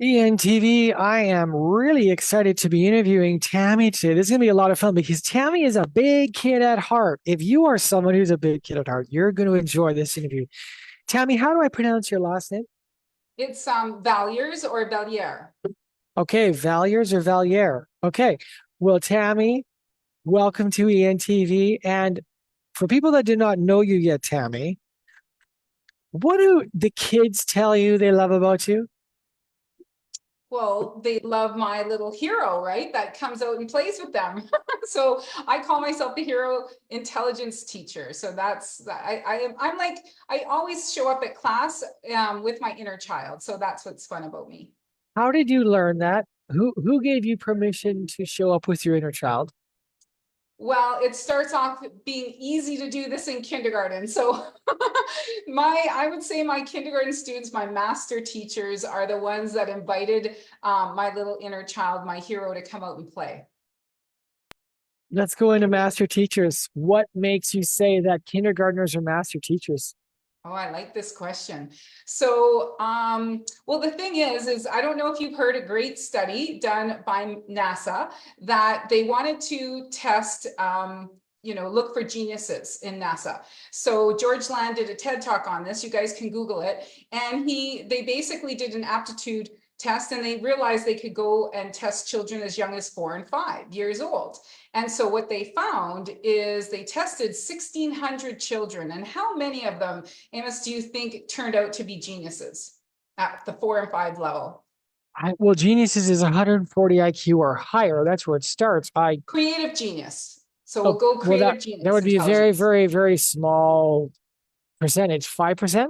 ENTV, I am really excited to be interviewing Tammy today. This is going to be a lot of fun because Tammy is a big kid at heart. If you are someone who's a big kid at heart, you're going to enjoy this interview. Tammy, how do I pronounce your last name? It's Vallieres or Vallieres. Okay, Valiers or Valier. Okay. Well, Tammy, welcome to ENTV. And for people that do not know you yet, Tammy, what do the kids tell you they love about you? Well, they love my little hero, right? That comes out and plays with them. So I call myself the hero intelligence teacher. So I'm like I always show up at class with my inner child. So that's what's fun about me. How did you learn that? Who gave you permission to show up with your inner child? Well, it starts off being easy to do this in kindergarten. So I would say my kindergarten students, my master teachers are the ones that invited my little inner child, my hero, to come out and play. Let's go into master teachers. What makes you say that kindergartners are master teachers? Oh, I like this question. So, well, the thing is I don't know if you've heard a great study done by NASA that they wanted to test, look for geniuses in NASA. So George Land did a TED talk on this. You guys can Google it. And they basically did an aptitude test, and they realized they could go and test children as young as 4 and 5 years old. And so what they found is they tested 1,600 children. And how many of them, Amos, do you think turned out to be geniuses at the 4 and 5 level? Well, geniuses is 140 IQ or higher. That's where it starts. Creative genius. So we'll Oh, go well, creative that genius would be a very, intelligence. very, very small percentage. 5%?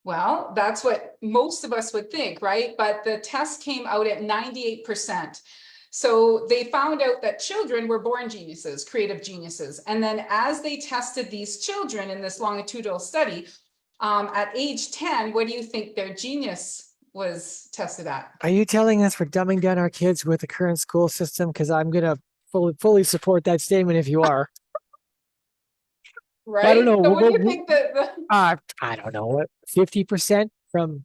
Well, that's what most of us would think, right? But the test came out at 98%. So they found out that children were born geniuses, creative geniuses. And then as they tested these children in this longitudinal study, at age 10, what do you think their genius was tested at? Are you telling us we're dumbing down our kids with the current school system? Because I'm going to fully support that statement if you are. I don't Right? know. So what do you think I don't know what 50% from.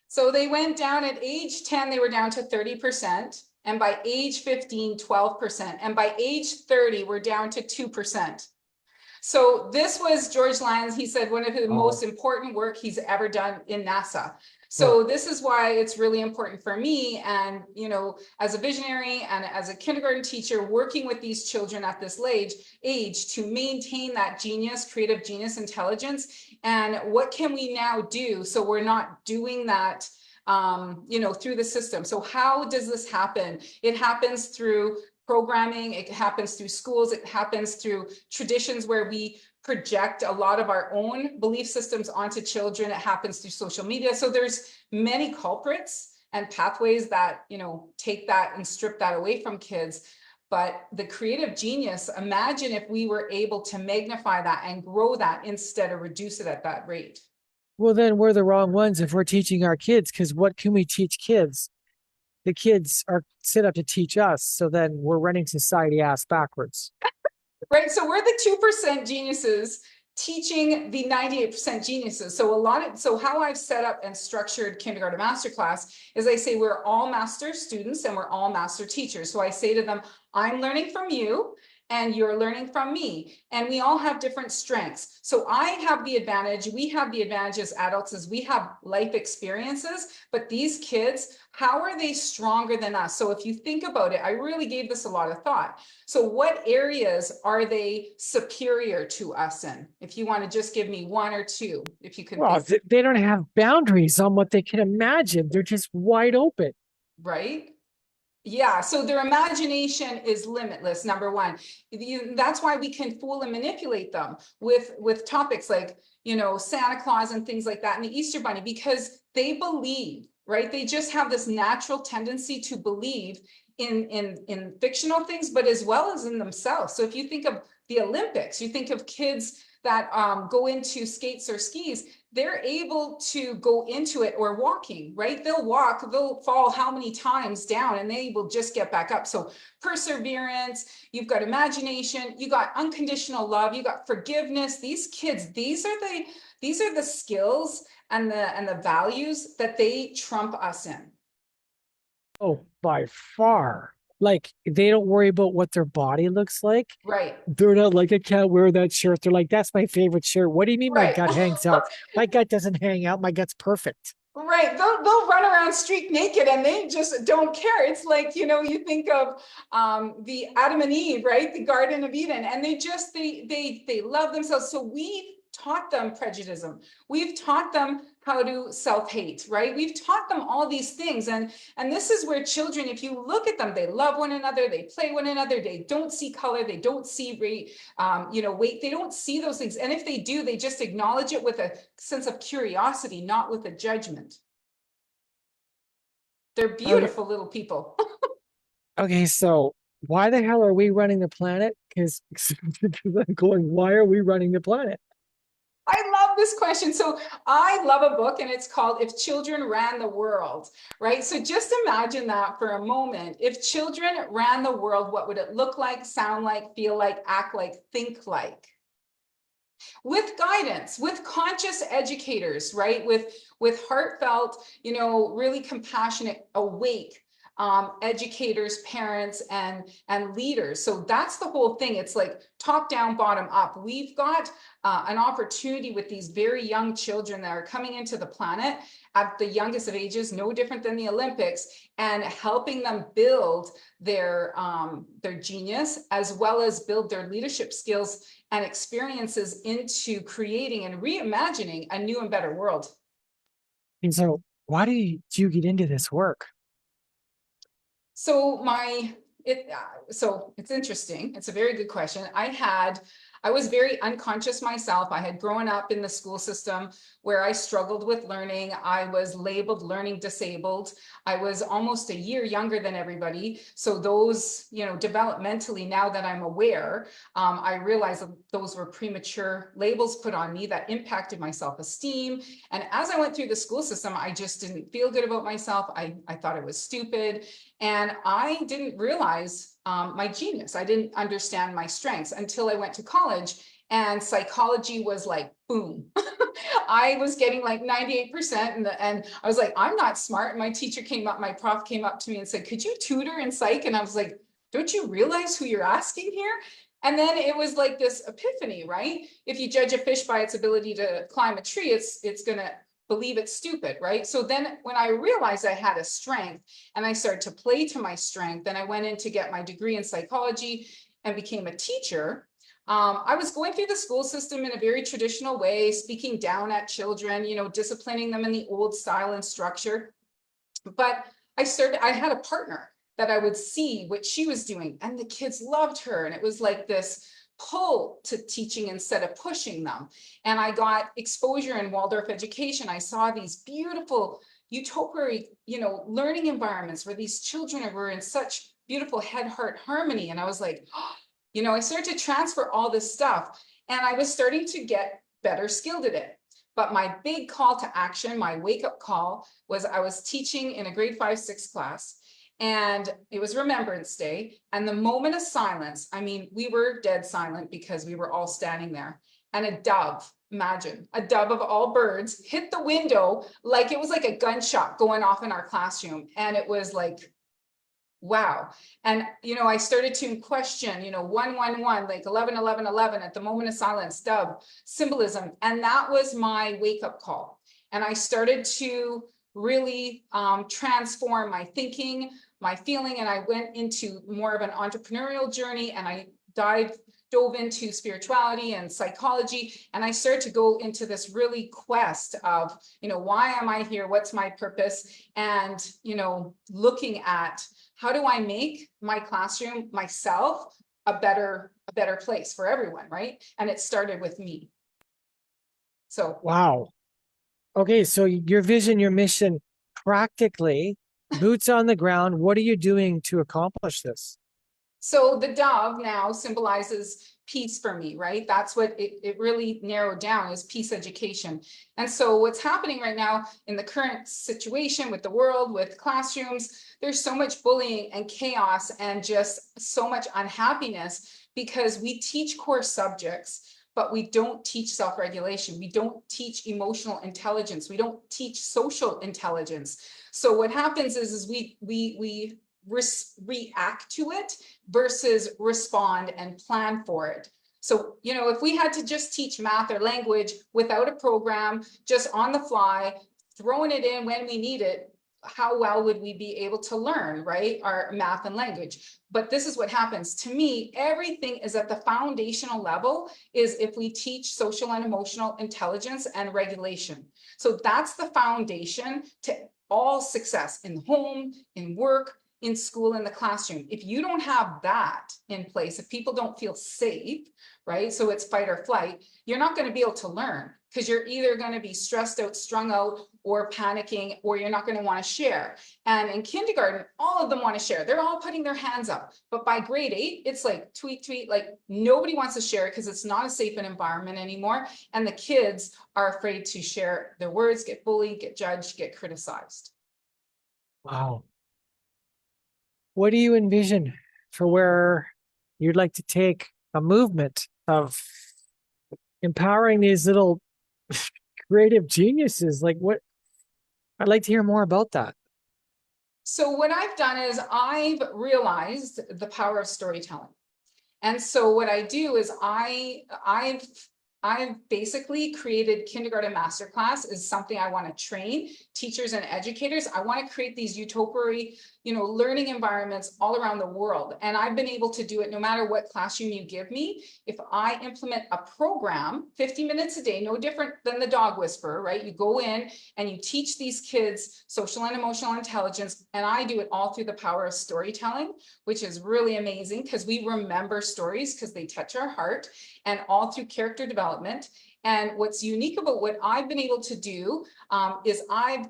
So they went down at age 10, they were down to 30%. And by age 15, 12%. And by age 30, we're down to 2%. So this was George Lyons. He said one of the Oh, most important work he's ever done in NASA. well, So this is why it's really important for me, and as a visionary and as a kindergarten teacher, working with these children at this age to maintain that genius, creative genius, intelligence. And what can we now do so we're not doing that through the system? So how does this happen? It happens through programming, it happens through schools, it happens through traditions where we project a lot of our own belief systems onto children. It happens through social media. So there's many culprits and pathways that take that and strip that away from kids. But the creative genius, imagine if we were able to magnify that and grow that instead of reduce it at that rate. well, then we're the wrong ones if we're teaching our kids. Because what can we teach kids? The kids are set up to teach us. So then we're running society ass backwards. Right. So we're the 2% geniuses teaching the 98% geniuses. So how I've set up and structured Kindergarten Masterclass is I say we're all master students and we're all master teachers. So I say to them, I'm learning from you and you're learning from me. And we all have different strengths. So I have the advantage, we have the advantage as adults as we have life experiences, but these kids, how are they stronger than us? So if you think about it, I really gave this a lot of thought. So what areas are they superior to us in? If you want to just give me one or two, if you can Well, think, they don't have boundaries on what they can imagine. They're just wide open. right? Yeah, so their imagination is limitless, number one. That's why we can fool and manipulate them with topics like, Santa Claus and things like that, and the Easter Bunny, because they believe, right? They just have this natural tendency to believe in fictional things, but as well as in themselves. So if you think of the Olympics, you think of kids that go into skates or skis, they're able to go into it, or walking, right? They'll walk, they'll fall how many times down and they will just get back up. So perseverance, you've got imagination, you got unconditional love, you got forgiveness. These kids, these are the skills and the values that they trump us in. Oh, by far. Like they don't worry about what their body looks like. Right. They're not like, I can't wear that shirt. They're like, that's my favorite shirt. What do you mean my Right. gut hangs out? My gut doesn't hang out. My gut's perfect. Right. They'll run around streak naked and they just don't care. It's like, you think of the Adam and Eve, right? The Garden of Eden, and they love themselves. So we've taught them prejudice. We've taught them how to self-hate, right? We've taught them all these things. And this is where children, if you look at them, they love one another, they play one another, they don't see color, they don't see weight, they don't see those things. And if they do, they just acknowledge it with a sense of curiosity, not with a judgment. They're Okay. beautiful little people. Okay. So why the hell are we running the planet? Because I'm going, why are we running the planet? I love this question. So I love a book and it's called If Children Ran the World, right? So just imagine that for a moment. If children ran the world, what would it look like, sound like, feel like, act like, think like? With guidance, with conscious educators, right? With heartfelt, really compassionate, awake educators, parents, and leaders. So that's the whole thing. It's like top down, bottom up. We've got an opportunity with these very young children that are coming into the planet at the youngest of ages, no different than the Olympics, and helping them build their genius as well as build their leadership skills and experiences into creating and reimagining a new and better world. And so why do you get into this work? So so it's interesting. It's a very good question. I was very unconscious myself. I had grown up in the school system where I struggled with learning. I was labeled learning disabled. I was almost a year younger than everybody. So those, developmentally, now that I'm aware, I realized that those were premature labels put on me that impacted my self-esteem. And as I went through the school system, I just didn't feel good about myself. I thought I was stupid. And I didn't realize my genius. I didn't understand my strengths until I went to college and psychology was like, boom. I was getting like 98% and I was like, I'm not smart. And my prof came up to me and said, could you tutor in psych? And I was like, don't you realize who you're asking here? And then it was like this epiphany, right? If you judge a fish by its ability to climb a tree, it's going to believe it's stupid, right? So then when I realized I had a strength and I started to play to my strength, and I went in to get my degree in psychology and became a teacher. I was going through the school system in a very traditional way, speaking down at children, disciplining them in the old style and structure. But I had a partner that I would see what she was doing, and the kids loved her. And it was like this pull to teaching instead of pushing them. And I got exposure in Waldorf education. I saw these beautiful utopiary, learning environments where these children were in such beautiful head-heart harmony. And I was like, I started to transfer all this stuff and I was starting to get better skilled at it. But my big call to action, my wake-up call, was I was teaching in a grade 5-6 class. And it was Remembrance Day. And the moment of silence, I mean, we were dead silent because we were all standing there. And a dove, imagine, a dove of all birds, hit the window like it was like a gunshot going off in our classroom. And it was like, wow. And, I started to question, 111, like 11, 11, 11 at the moment of silence, dove, symbolism. And that was my wake-up call. And I started to really transform my thinking, my feeling, and I went into more of an entrepreneurial journey, and I dove into spirituality and psychology, and I started to go into this really quest of, why am I here? What's my purpose? And, looking at how do I make my classroom, myself, a better place for everyone, right? And it started with me. So Wow. Okay, so your vision, your mission, practically, boots on the ground. What are you doing to accomplish this? So the dove now symbolizes peace for me, right? That's what it really narrowed down, is peace education. And so what's happening right now in the current situation with the world, with classrooms, there's so much bullying and chaos and just so much unhappiness because we teach core subjects, but we don't teach self-regulation. We don't teach emotional intelligence. We don't teach social intelligence. So what happens is we react to it versus respond and plan for it. So, you know, if we had to just teach math or language without a program, just on the fly, throwing it in when we need it, how well would we be able to learn, right? Our math and language. But this is what happens. To me, everything is at the foundational level is if we teach social and emotional intelligence and regulation. So that's the foundation to all success in the home, in work, in school, in the classroom. If you don't have that in place, if people don't feel safe, right? So it's fight or flight, you're not going to be able to learn because you're either going to be stressed out, strung out, or panicking, or you're not going to want to share. And in kindergarten, all of them want to share. They're all putting their hands up. But by grade 8, it's like tweet, tweet, like nobody wants to share because it's not a safe environment anymore. And the kids are afraid to share their words, get bullied, get judged, get criticized. Wow. What do you envision for where you'd like to take a movement of empowering these little creative geniuses? Like what? I'd like to hear more about that. So what I've done is I've realized the power of storytelling. And so what I do is I've basically created Kindergarten Masterclass is something I want to train teachers and educators. I want to create these utopiary, you know, learning environments all around the world. And I've been able to do it no matter what classroom you give me. If I implement a program, 50 minutes a day, no different than the dog whisperer, right? You go in and you teach these kids social and emotional intelligence. And I do it all through the power of storytelling, which is really amazing because we remember stories because they touch our heart, and all through character development. And what's unique about what I've been able to do is I've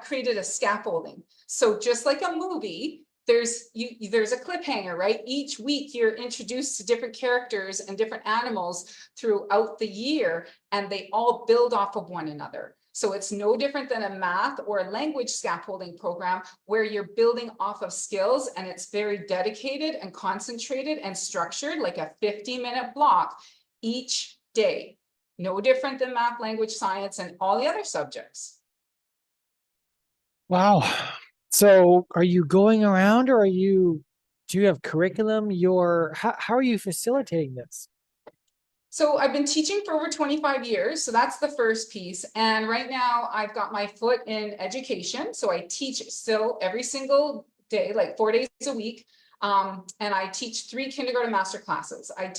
created a scaffolding. So just like a movie, there's a cliffhanger, right? Each week you're introduced to different characters and different animals throughout the year, and they all build off of one another. So it's no different than a math or a language scaffolding program where you're building off of skills, and it's very dedicated and concentrated and structured like a 50-minute block each day. No different than math, language, science, and all the other subjects. Wow. So are you going around or do you have curriculum? How are you facilitating this? So I've been teaching for over 25 years. So that's the first piece. And right now I've got my foot in education. So I teach still every single day, like 4 days a week. And I teach 3 kindergarten master classes. I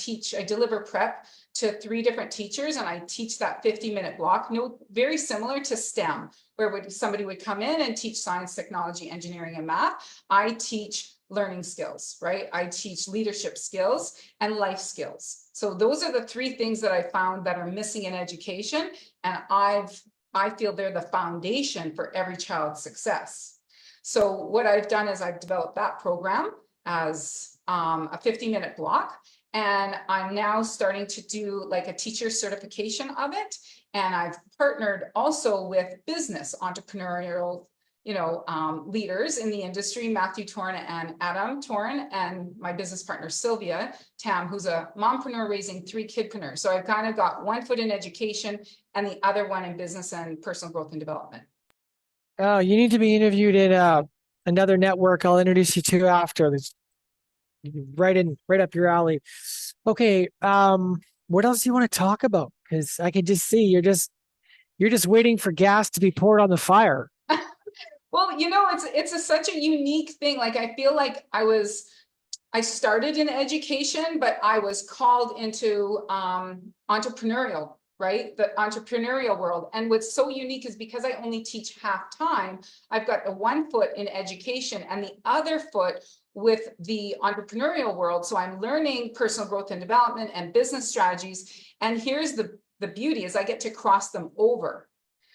deliver prep to 3 different teachers, and I teach that 50-minute block, very similar to STEM, where somebody would come in and teach science, technology, engineering, and math. I teach learning skills, right? I teach leadership skills and life skills. So those are the 3 things that I found that are missing in education. And I feel they're the foundation for every child's success. So what I've done is I've developed that program as a 50-minute block. And I'm now starting to do like a teacher certification of it. And I've partnered also with business entrepreneurial, leaders in the industry, Matthew Torn and Adam Torn, and my business partner, Sylvia Tam, who's a mompreneur raising 3 kidpreneurs. So I've kind of got one foot in education and the other one in business and personal growth and development. Oh, you need to be interviewed in another network I'll introduce you to after. This right up your alley. Okay, what else do you want to talk about? Because I can just see you're just waiting for gas to be poured on the fire. Well, it's such a unique thing. Like I feel like I started in education, but I was called into entrepreneurial, right? The entrepreneurial world. And what's so unique is because I only teach half time, I've got a 1 foot in education and the other foot with the entrepreneurial world. So I'm learning personal growth and development and business strategies. And here's the beauty is I get to cross them over.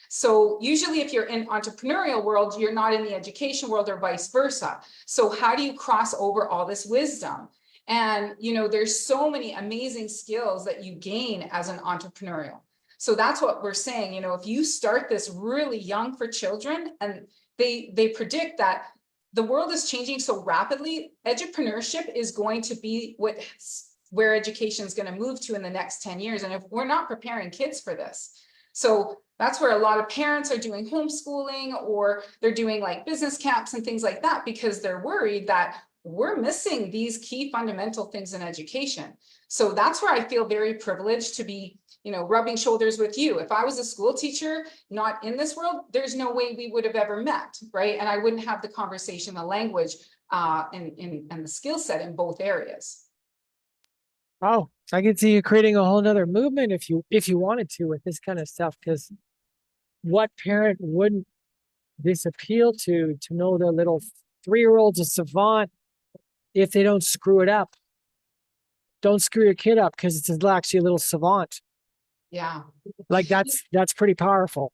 So usually if you're in entrepreneurial world, you're not in the education world or vice versa. So how do you cross over all this wisdom? And, there's so many amazing skills that you gain as an entrepreneurial. So that's what we're saying, if you start this really young for children, and they predict that the world is changing so rapidly, edupreneurship is going to be what where education is going to move to in the next 10 years. And if we're not preparing kids for this, so that's where a lot of parents are doing homeschooling, or they're doing like business camps and things like that, because they're worried that we're missing these key fundamental things in education. So that's where I feel very privileged to be, rubbing shoulders with you. If I was a school teacher, not in this world, there's no way we would have ever met, right? And I wouldn't have the conversation, the language, and the skill set in both areas. Oh, I could see you creating a whole nother movement if you wanted to with this kind of stuff, because what parent wouldn't this appeal to know their little 3-year-old's a savant if they don't screw it up? Don't screw your kid up because it's actually a little savant. Yeah. Like that's pretty powerful.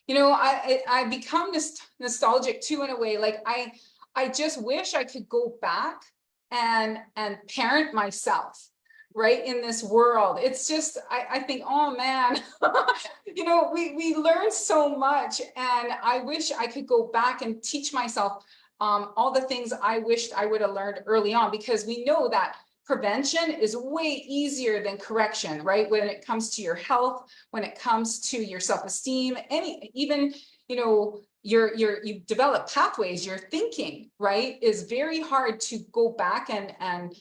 I become nostalgic too, in a way. Like I just wish I could go back and parent myself, right, in this world. It's just, I think, oh man, we learn so much, and I wish I could go back and teach myself all the things I wished I would have learned early on, because we know that prevention is way easier than correction, right? When it comes to your health, when it comes to your self-esteem, even, you develop pathways, your thinking, right, is very hard to go back and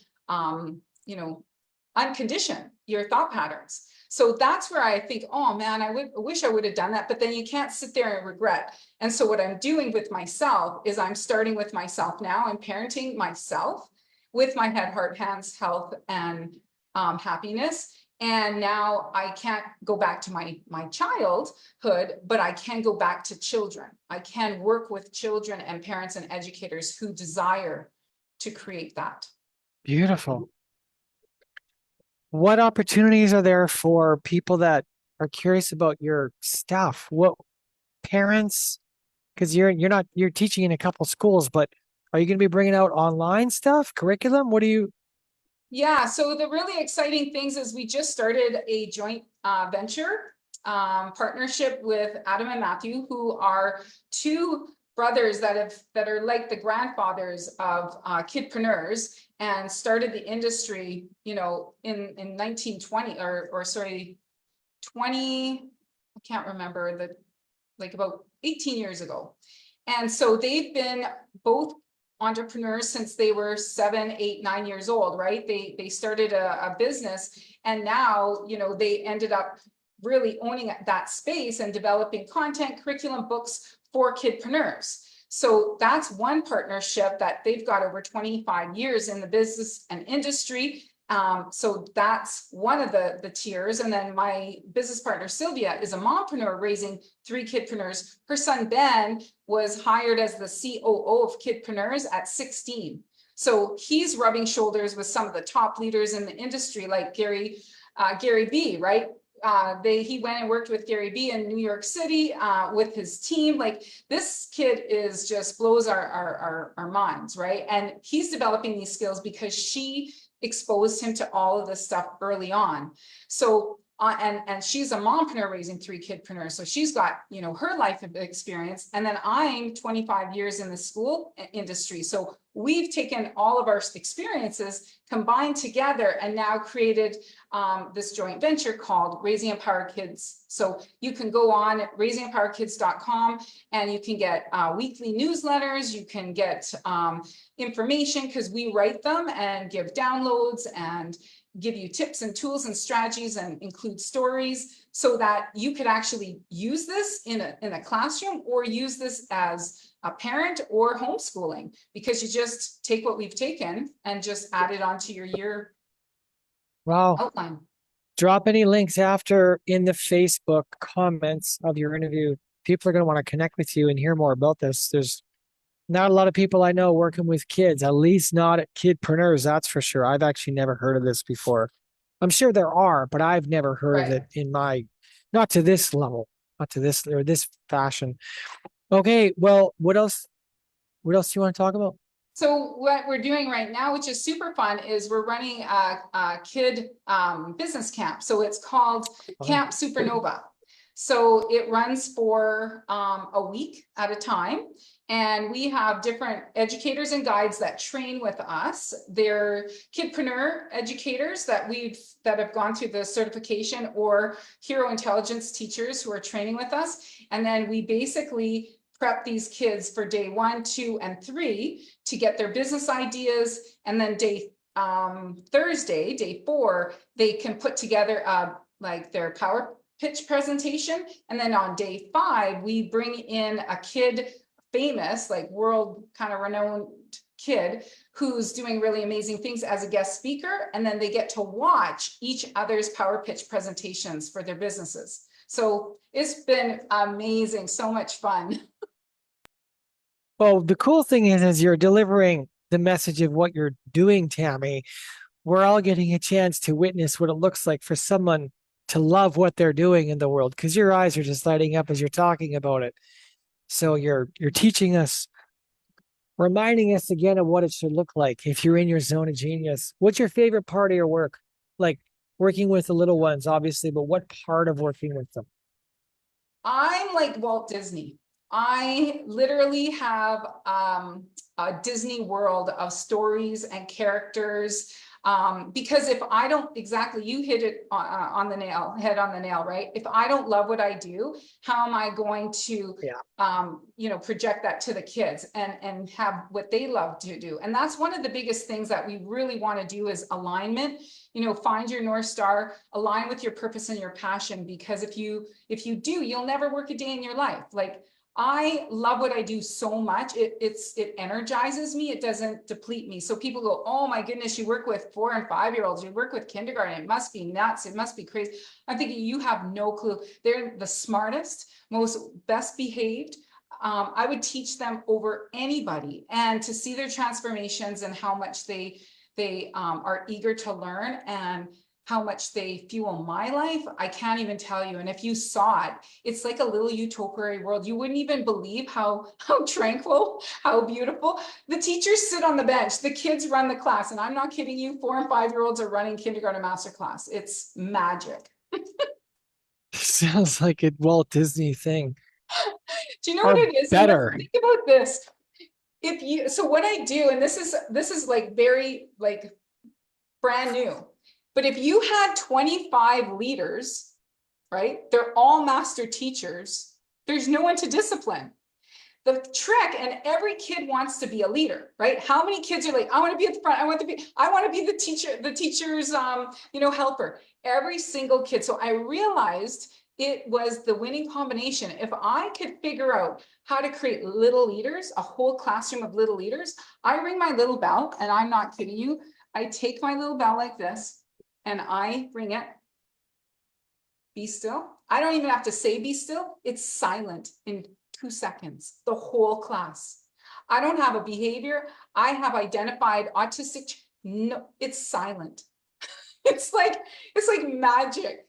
uncondition your thought patterns. So that's where I think, oh man, I wish I would have done that, but then you can't sit there and regret. And so what I'm doing with myself is I'm starting with myself now and parenting myself with my head, heart, hands, health, and happiness. And now I can't go back to my childhood, but I can go back to children. I can work with children and parents and educators who desire to create that. Beautiful. What opportunities are there for people that are curious about your stuff? What parents, because you're teaching in a couple schools, but are you going to be bringing out online stuff, curriculum? What do you? Yeah, so the really exciting things is we just started a joint venture partnership with Adam and Matthew, who are two brothers that are like the grandfathers of kidpreneurs, and started the industry, in 1920 or sorry, 20, I can't remember, like about 18 years ago. And so they've been both entrepreneurs since they were 7, 8, 9 years old, right? They started a business, and now, they ended up really owning that space and developing content, curriculum, books for kidpreneurs. So that's one partnership that they've got over 25 years in the business and industry. So that's one of the tiers. And then my business partner, Sylvia, is a mompreneur raising 3 kidpreneurs. Her son, Ben, was hired as the COO of kidpreneurs at 16. So he's rubbing shoulders with some of the top leaders in the industry, like Gary B, right? He went and worked with Gary B in New York City with his team. Like, this kid is just blows our minds, right? And he's developing these skills because she exposed him to all of this stuff early on. So and she's a mompreneur raising 3 kidpreneurs. So she's got, her life experience. And then I'm 25 years in the school industry. So we've taken all of our experiences, combined together, and now created this joint venture called Raising Empowered Kids. So you can go on at raisingempoweredkids.com and you can get weekly newsletters. You can get information, because we write them and give downloads and give you tips and tools and strategies, and include stories, so that you could actually use this in a classroom, or use this as a parent or homeschooling, because you just take what we've taken and just add it onto your year Wow. outline. Drop any links after in the Facebook comments of your interview. People are going to want to connect with you and hear more about this. There's not a lot of people I know working with kids, at least not at kidpreneurs, that's for sure. I've actually never heard of this before. I'm sure there are, but I've never heard of it not to this level, not to this or this fashion. Okay, well, what else do you want to talk about? So what we're doing right now, which is super fun, is we're running a kid business camp. So it's called Camp Supernova. So it runs for a week at a time. And we have different educators and guides that train with us. They're kidpreneur educators that have gone through the certification, or hero intelligence teachers who are training with us. And then we basically prep these kids for day 1, 2, and 3 to get their business ideas. And then Thursday, day 4, they can put together like their power pitch presentation. And then on day 5, we bring in a kid, famous, like world kind of renowned kid, who's doing really amazing things as a guest speaker. And then they get to watch each other's power pitch presentations for their businesses. So it's been amazing, so much fun. Well, the cool thing is, as you're delivering the message of what you're doing, Tammy, we're all getting a chance to witness what it looks like for someone to love what they're doing in the world, because your eyes are just lighting up as you're talking about it. So you're teaching us, reminding us again of what it should look like if you're in your zone of genius. What's your favorite part of your work? Like working with the little ones, obviously, but what part of working with them? I'm like Walt Disney. I literally have a Disney world of stories and characters. Because if I don't, exactly, you hit it on the nail, head on the nail, right? If I don't love what I do, how am I going to, project that to the kids and have what they love to do? And that's one of the biggest things that we really want to do is alignment. Find your North Star, align with your purpose and your passion, because if you do, you'll never work a day in your life. Like, I love what I do so much. It energizes me. It doesn't deplete me. So people go, oh my goodness, you work with 4 and 5-year-olds. You work with kindergarten. It must be nuts. It must be crazy. I'm thinking, you have no clue. They're the smartest, most best behaved. I would teach them over anybody, and to see their transformations and how much they are eager to learn and how much they fuel my life, I can't even tell you. And if you saw it, it's like a little utopian world. You wouldn't even believe how tranquil, how beautiful. The teachers sit on the bench, the kids run the class. And I'm not kidding you, 4 and 5-year-olds are running kindergarten masterclass. It's magic. Sounds like a Walt Disney thing. Do you know what Or it is? better. Think about this. So what I do, and this is like very like brand new, but if you had 25 leaders, right? They're all master teachers. There's no one to discipline. The trick, and every kid wants to be a leader, right? How many kids are like, I want to be at the front. I want to be the teacher's helper. Every single kid. So I realized it was the winning combination. If I could figure out how to create little leaders, a whole classroom of little leaders, I ring my little bell, and I'm not kidding you. I take my little bell like this, and I ring it. Be still. I don't even have to say be still. It's silent in 2 seconds, the whole class. I don't have a behavior. I have identified autistic. No, it's silent. It's like magic.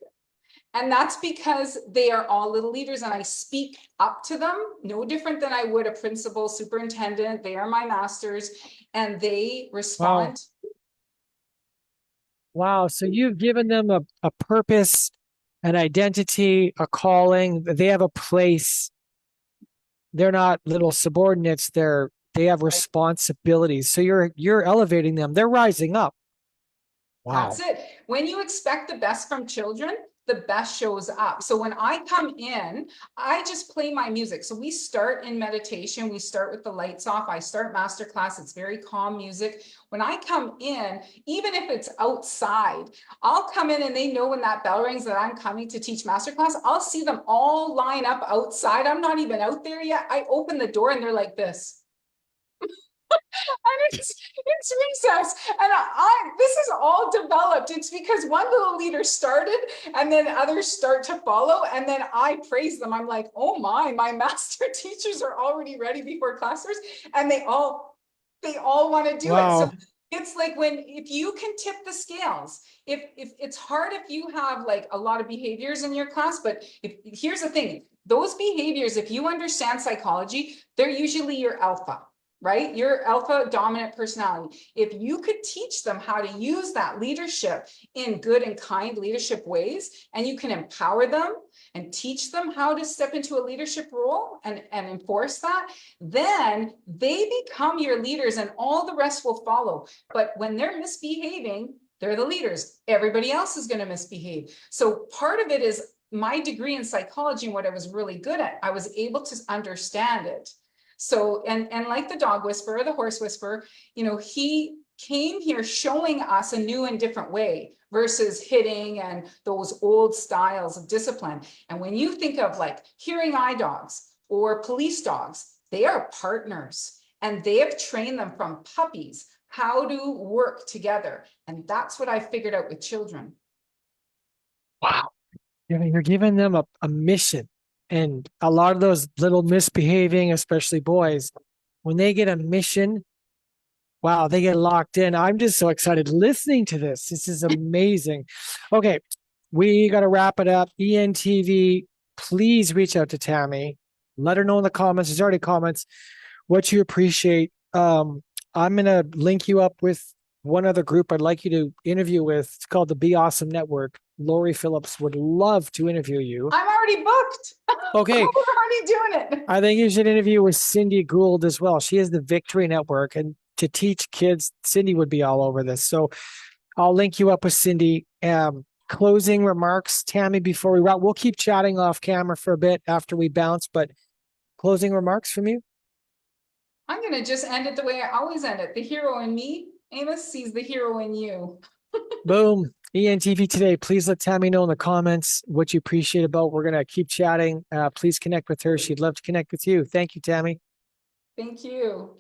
And that's because they are all little leaders, and I speak up to them, no different than I would a principal, superintendent. They are my masters, and they respond. Wow. So you've given them a purpose, an identity, a calling. They have a place. They're not little subordinates. They have responsibilities. So you're elevating them. They're rising up. Wow. That's it. When you expect the best from children, the best shows up. So when I come in, I just play my music. So we start in meditation. We start with the lights off. I start Masterclass. It's very calm music. When I come in, even if it's outside, I'll come in, and they know when that bell rings that I'm coming to teach Masterclass. I'll see them all line up outside. I'm not even out there yet. I open the door, and they're like this. And it's recess, and this is all developed. It's because one little leader started, and then others start to follow, and then I praise them. I'm like, oh my master teachers are already ready before class starts, and they all want to do it. So it's like, if you can tip the scales, if it's hard if you have like a lot of behaviors in your class, but here's the thing, those behaviors, if you understand psychology, they're usually your alpha. right? Your alpha dominant personality. If you could teach them how to use that leadership in good and kind leadership ways, and you can empower them and teach them how to step into a leadership role and enforce that, then they become your leaders and all the rest will follow. But when they're misbehaving, they're the leaders. Everybody else is going to misbehave. So part of it is my degree in psychology and what I was really good at. I was able to understand it. So, and like the dog whisperer, the horse whisperer, you know, he came here showing us a new and different way versus hitting and those old styles of discipline. And when you think of like hearing eye dogs or police dogs, they are partners and they have trained them from puppies how to work together. And that's what I figured out with children. Wow. You're giving them a mission. And a lot of those little misbehaving, especially boys, when they get a mission, wow, they get locked in. I'm just so excited listening to this. This is amazing. Okay, we got to wrap it up. ENTV, please reach out to Tammy. Let her know in the comments. There's already comments what you appreciate. I'm going to link you up with one other group I'd like you to interview with. It's called the Be Awesome Network. Lori Phillips would love to interview you. I'm already booked. Okay. We're already doing it. I think you should interview with Cindy Gould as well. She is the Victory Network, and to teach kids, Cindy would be all over this. So I'll link you up with Cindy. Closing remarks, Tammy, before we wrap. We'll keep chatting off camera for a bit after we bounce, but closing remarks from you? I'm going to just end it the way I always end it. The hero in me, Amos, sees the hero in you. Boom. ENTV today. Please let Tammy know in the comments what you appreciate about. We're going to keep chatting. Please connect with her. She'd love to connect with you. Thank you, Tammy. Thank you.